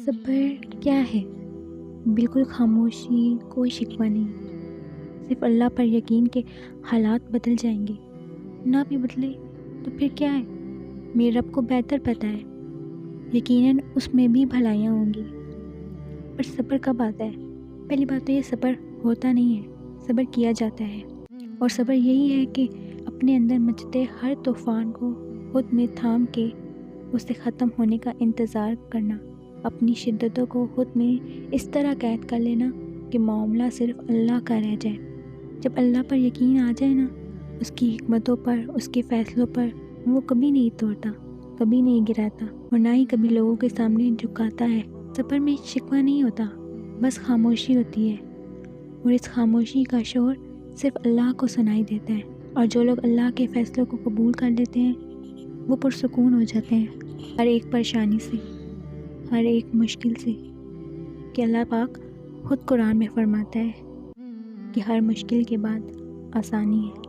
صبر کیا ہے؟ بالکل خاموشی، کوئی شکوہ نہیں، صرف اللہ پر یقین کہ حالات بدل جائیں گے، نہ بھی بدلے تو پھر کیا ہے، میرے رب کو بہتر پتہ ہے، یقیناً اس میں بھی بھلائیاں ہوں گی۔ پر صبر کب آتا ہے؟ پہلی بات تو یہ صبر ہوتا نہیں ہے، صبر کیا جاتا ہے، اور صبر یہی ہے کہ اپنے اندر مچتے ہر طوفان کو خود میں تھام کے اس سے ختم ہونے کا انتظار کرنا، اپنی شدتوں کو خود میں اس طرح قید کر لینا کہ معاملہ صرف اللہ کا رہ جائے۔ جب اللہ پر یقین آ جائے نا، اس کی حکمتوں پر، اس کے فیصلوں پر، وہ کبھی نہیں توڑتا، کبھی نہیں گراتا، اور نہ ہی کبھی لوگوں کے سامنے جھکاتا ہے۔ صبر میں شکوہ نہیں ہوتا، بس خاموشی ہوتی ہے، اور اس خاموشی کا شور صرف اللہ کو سنائی دیتا ہے، اور جو لوگ اللہ کے فیصلوں کو قبول کر لیتے ہیں وہ پرسکون ہو جاتے ہیں ہر ایک پریشانی سے، ہر ایک مشکل سے، کہ اللہ پاک خود قرآن میں فرماتا ہے کہ ہر مشکل کے بعد آسانی ہے۔